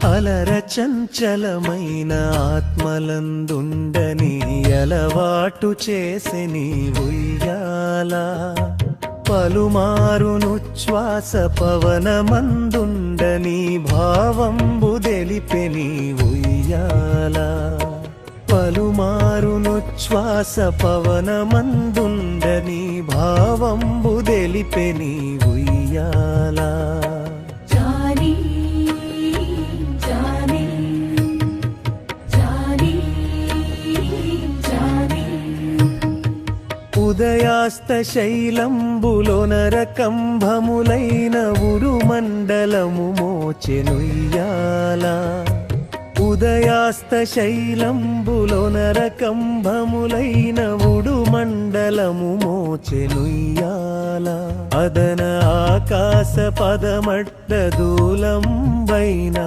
అలర చంచలమైన ఆత్మలందుండని అలవాటు చేసే నీ ఉయ్యాల పలుమారునుచ్ఛ్వాస పవనమందుండని భావంబు దెలిపె నీ ఉయ్యాల పలుమారునుచ్ఛ్వాస పవనమందుండని భావంబు దెలిపె నీ ఉయ్యాల ఉదయాస్త శైలంబులోనరకంభములైన ఉరుమండలము మోచెనుయ్యాల ఉదయాస్త శైలంబులోనరకంభములైన ఉడుమండలము మోచెనుయ్యాల అదన ఆకాశ పదమట్ట దూలంబైన